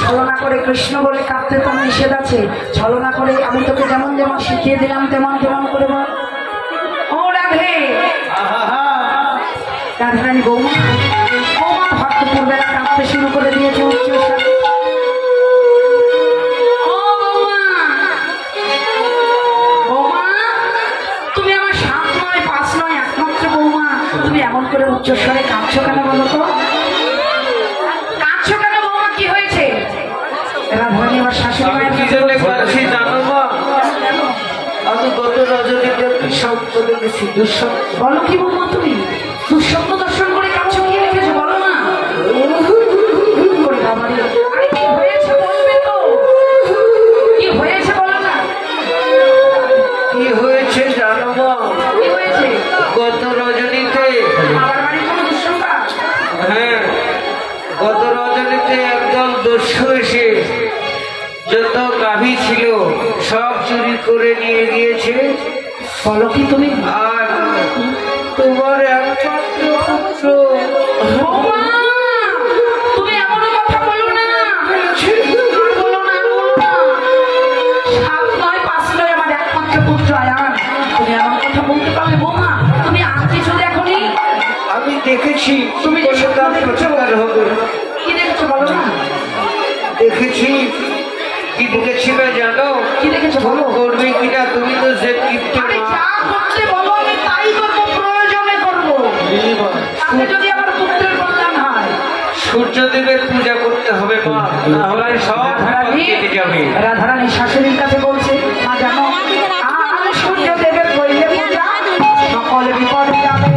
ছলনা করে কৃষ্ণ বলে কাঁদতে তো নিষেধ আছে। ছলনা করে আমি তোকে যেমন যেমন শিখিয়ে দিলাম তেমন তেমন করে বল। ও রাধে, রাধারানী বৌমা, বৌমা ভক্ত পূর্বেলা কাঁদতে শুরু করে দিয়েছে উচ্চ স্বরে। বৌমা, তুমি আমার 7 নয় 5 নয় একমাত্র বৌমা, তুমি এমন করে উচ্চ স্বরে কাঁদছো কেন বলো তো? বলো কি বৌমা, তুমি দুঃস্বপ্ন দর্শন করে কাঁদছো, কি রেখেছো বলো না? কি হয়েছে বলবে তো? কি হয়েছে বলো না? কি হয়েছে জানো মা? কি হয়েছে? গত রজনীতে আমার বাড়ির কোনো দুঃসংবাদ? হ্যাঁ, গত রজনীতে একদল দস্যু এসে যত গাভী ছিল সব চুরি করে নিয়ে গিয়েছে। বলো কি তুমি? আর তোমার একমাত্র পুত্র। তুমি এমন কথা বলো না, বলো না, বলো না। 7 নয় 5 নয় আমার একমাত্র পুত্র আয়ান, তুমি এমন কথা বলতে পারলে বৌমা? তুমি আর কিছু দেখোনি? আমি দেখেছি। তুমি যে তার প্রচার হবে। কি দেখেছো বলো না? দেখেছি। কি দেখেছি না জানো? কি দেখেছো বলো? করবে কিনা? তুমি তো সে কিপ্টে মা। যা করতে বলো আমি তাই করবো, প্রয়োজনে করবো। তাতে যদি আমার পুত্রের কল্যাণ হয়। সূর্যদেবের পূজা করতে হবে মা, তাহলে সব কেটে যাবে। রাধারানী শাশুড়ির কাছে বলছে, মা জানো আর সূর্যদেবের করলে পূজা সকল বিপদ যাবে।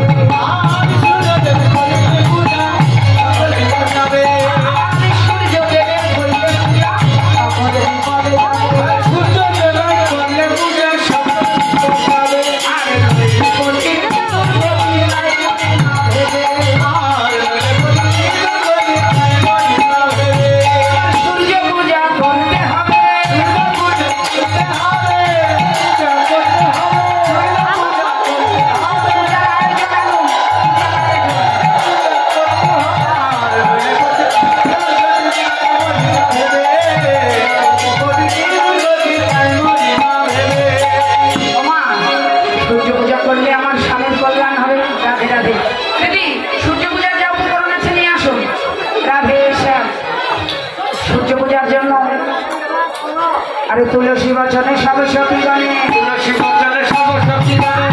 তুলসী বচনে সব সখী গানে, তুলসী বচনে সব সখী গানে,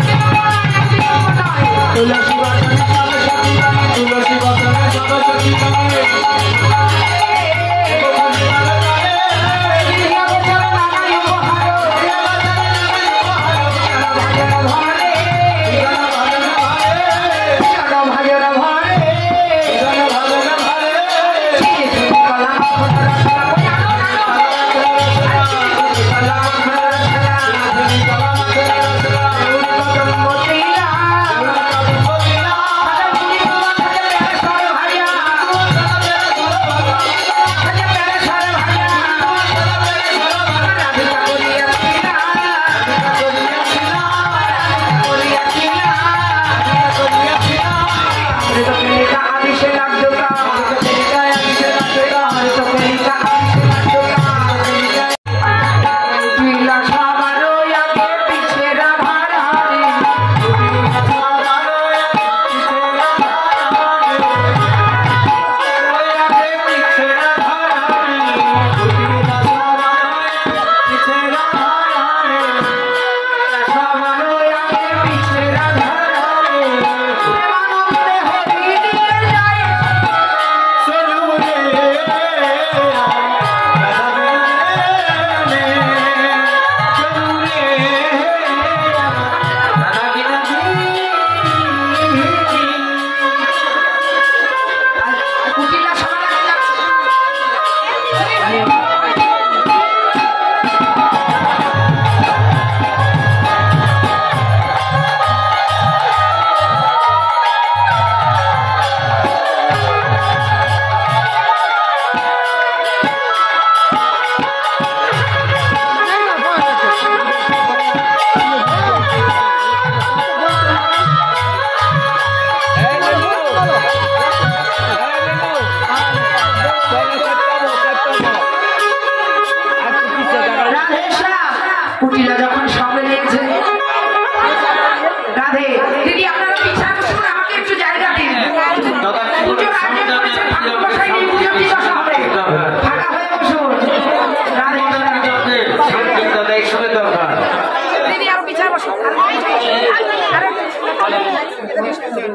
তুলসী বচনে সব সখী গানে, তুলসী বচনে সব সখী গানে। Thank you.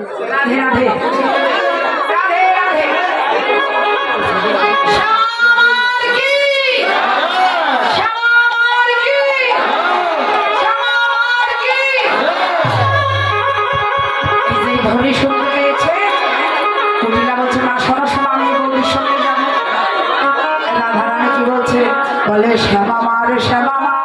রাধে রাধে রাধে রাধে ধরি শুনতে পেয়েছে কুটিলা বলছে না শোনো শোনো আমি গৌরীর সঙ্গে যাবো রাধারানী কি বলছে বলে শ্যামা মা রে শ্যামা মা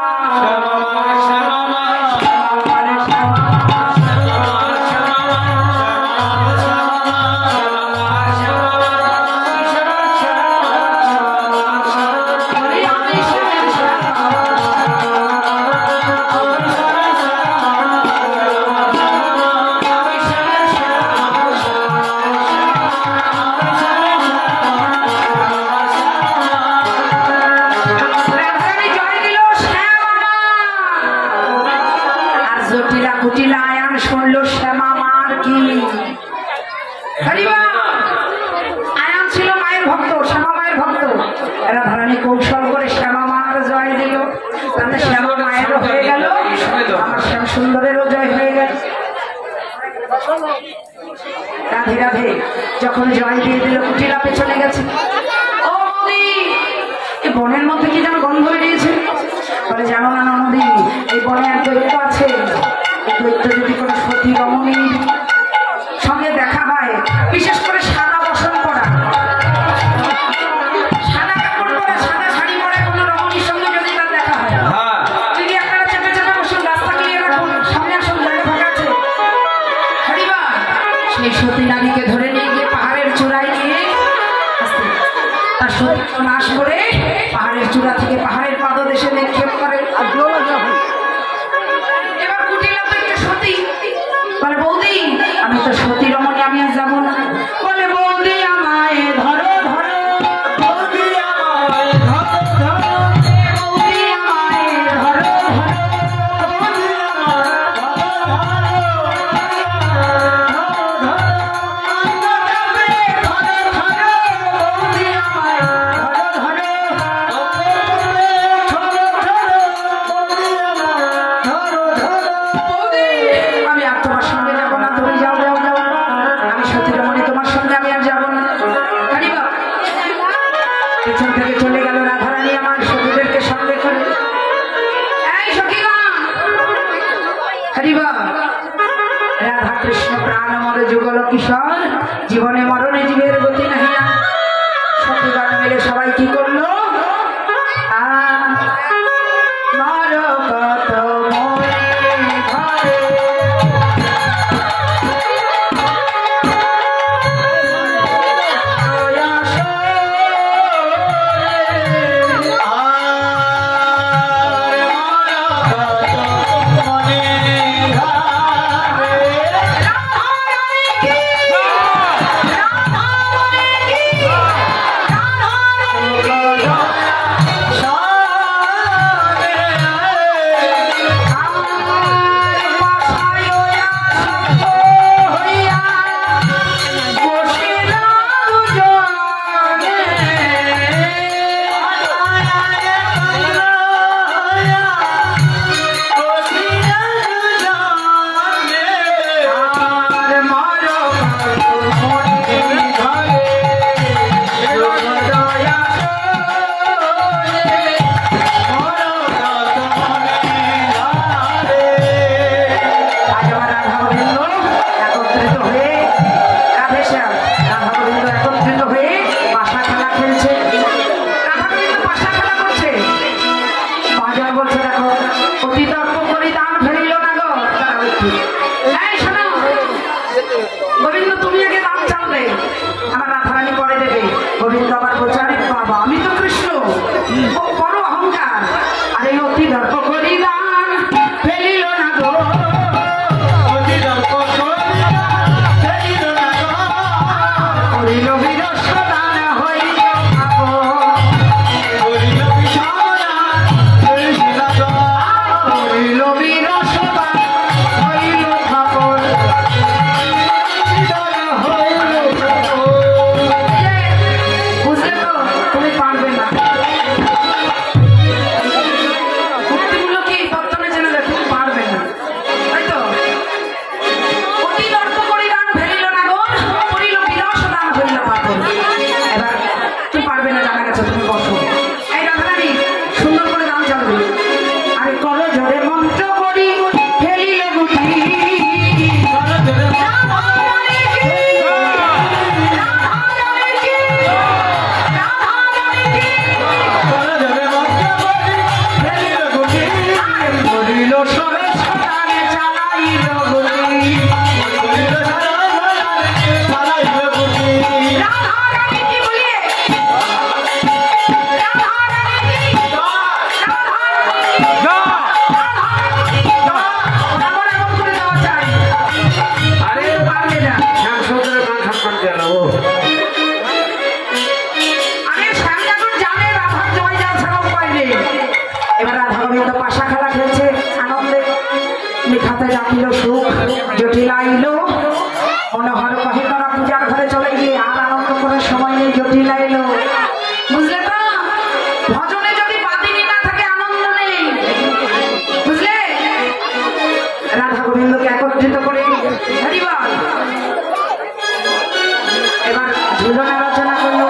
কুটিলা আয়ান শুনলো শ্যামা মার কি আয়ান ছিল মায়ের ভক্ত শ্যামা মায়ের ভক্ত রাধারানী কৌশল করে শ্যামা মার জয় দিল তাতে শ্যামা মায়েরও হয়ে গেল আমার শ্যাম সুন্দরেরও জয় হয়ে গেল রাধে রাধে যখন জয় দিয়ে দিল কুটিলা পেছনে গেছে ও নদী এই বনের মধ্যে কি যেন গন্ধ বেরিয়েছে বলে জানো না নদী এই বনে এক দৈত্য আছে দৈত্য যদি কোনো সতী রমণীর সঙ্গে দেখা হয় বিশেষ করে সাদা বসন পরা সাদা কাপড় পরা সাদা শাড়ি পরা কোনো রমণীর সঙ্গে যদি তার দেখা হয় যদি আপনারা চেপে চেপে বসুন রাস্তা গিয়ে রাখুন সামনে আসুন জায়গা ফাঁকা আছে হরিবা সেই সতী নারীকে ধরে নিয়ে গিয়ে পাহাড়ের চূড়ায় গিয়ে তার সতী নাশ করে পাহাড়ের চূড়া থেকে পাহাড়ের পাদদেশে নিক্ষেপ করে বলে বৌদি আমি তো সতী রমণী আমি আর যাবো না বলে বৌদি আমায় ধরো ধরো বৌদি আমায় ধরো ধরো বৌদি আমায় ধরো ধরো বৌদি আমি আর তোমার সঙ্গে যাবো না তুমি যাও যাও যাও আমি সতী রমণী তোমার সঙ্গে আমি আর যাবো না পেছন থেকে চলে গেল রাধারানী আমার সখীদেরকে সঙ্গে করে এই সখীগণ হরিবা রাধা কৃষ্ণ প্রাণ মরে যুগল কিশোর জীবনে মরণে জীবের গতি নাহিয়া সখীগণ মিলে সবাই কি করলো কত মরে ঘরে হাতে ডাকিল সুখ জটিল আইল মনোহর কহে তারা পূজার ঘরে চলে গিয়ে আর আনন্দ করার সময় নেই জটিল আইল বুঝলে তো ভজনে যদি বাদিনী না থাকে আনন্দ নেই বুঝলে রাধা গোবিন্দকে একত্রিত করে হরিবল এবার ঝুলনা রচনা করলো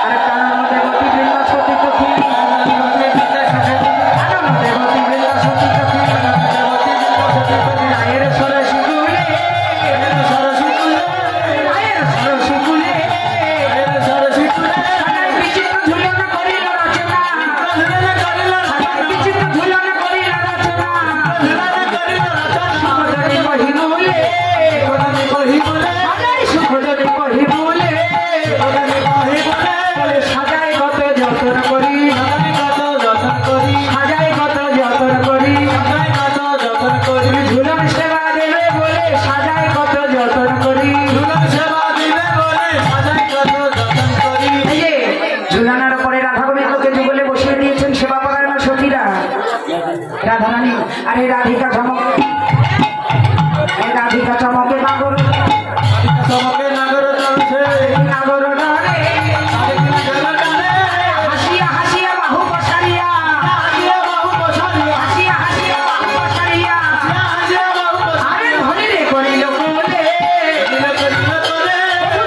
আর কারণ দেবতী বৃন্দ সতী সখী দেবতী বৃন্দ সতী সখী রায়ের সরসী কুলে রায়ের সরসী কুলে বিচিত্র ঝুলনা করিল রচনা বিচিত্র ঝুলনা করিল রচনা সুখদনী কহি বলে সুখদনী কহি বলে সাজাই কত যতন করি সাজাই কত যতন করি ঝুলন সেবা দেবে বলে সাজাই কত যতন করি এই যে ঝুলানোর পরে রাধা গোবিন্দকে যুগলে বসিয়ে দিয়েছেন সেবা পরায়ণ সখীরা রাধারানী আরে রাধিকা চমক এই রাধিকা চমকে নাগর নাগর ডরে হাসিয়া হাসিয়া বাহু পসারিয়া হাসিয়া হাসিয়া বাহু পসারিয়া আরে ধনিরে করিল কোলে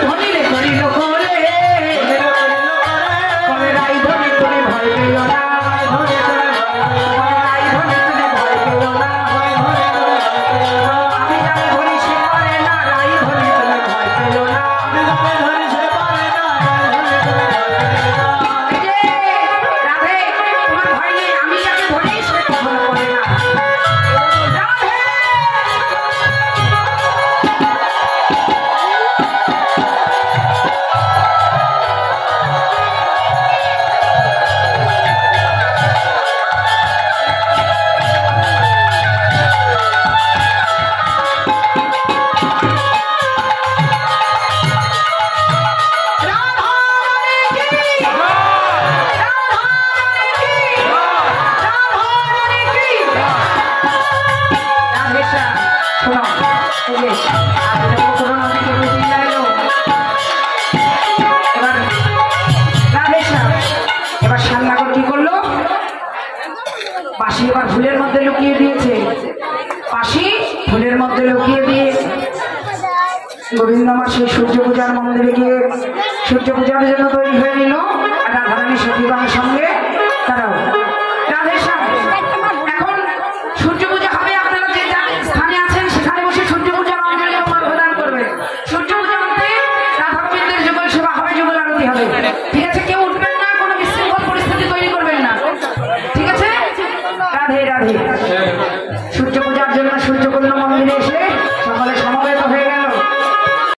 ধনিরে করিল কোলে বলে রাই ধনি তুমি ভয় পেল না বলে রাই ধনি তুমি ভয় পেল না আমি জানি ধনি সে পারে না রাই ধনি তুমি ভয় পেল না রাধে তোমার ভয় নেই আমি যাকে ধরি সে কখনো করে না রাধে এবার সান্নাগর কি করলো পাশি এবার ফুলের মধ্যে লুকিয়ে দিয়েছে পাশি ফুলের মধ্যে লুকিয়ে দিয়ে গোবিন্দ আমার সেই সূর্য পূজার মন্দিরে গিয়ে সূর্য পূজার জন্য তৈরি হয়ে নিল আর রাধারানী সতীগণের সঙ্গে তারাও রাধেশ্যাম এখন সূর্য পূজা হবে আপনারা যে স্থানে আছেন সেখানে বসে সূর্য পূজার অঞ্জলি প্রদান করবেন সূর্য পূজা মধ্যে রাধা গোবিন্দের যুগল সেবা হবে যুগল আরতি হবে ঠিক আছে কেউ উঠবেন না কোনো বিশৃঙ্খল পরিস্থিতি তৈরি করবেন না ঠিক আছে রাধে রাধে সূর্য পূজার জন্য সূর্যকুণ্ড মন্দিরে এসে সকলে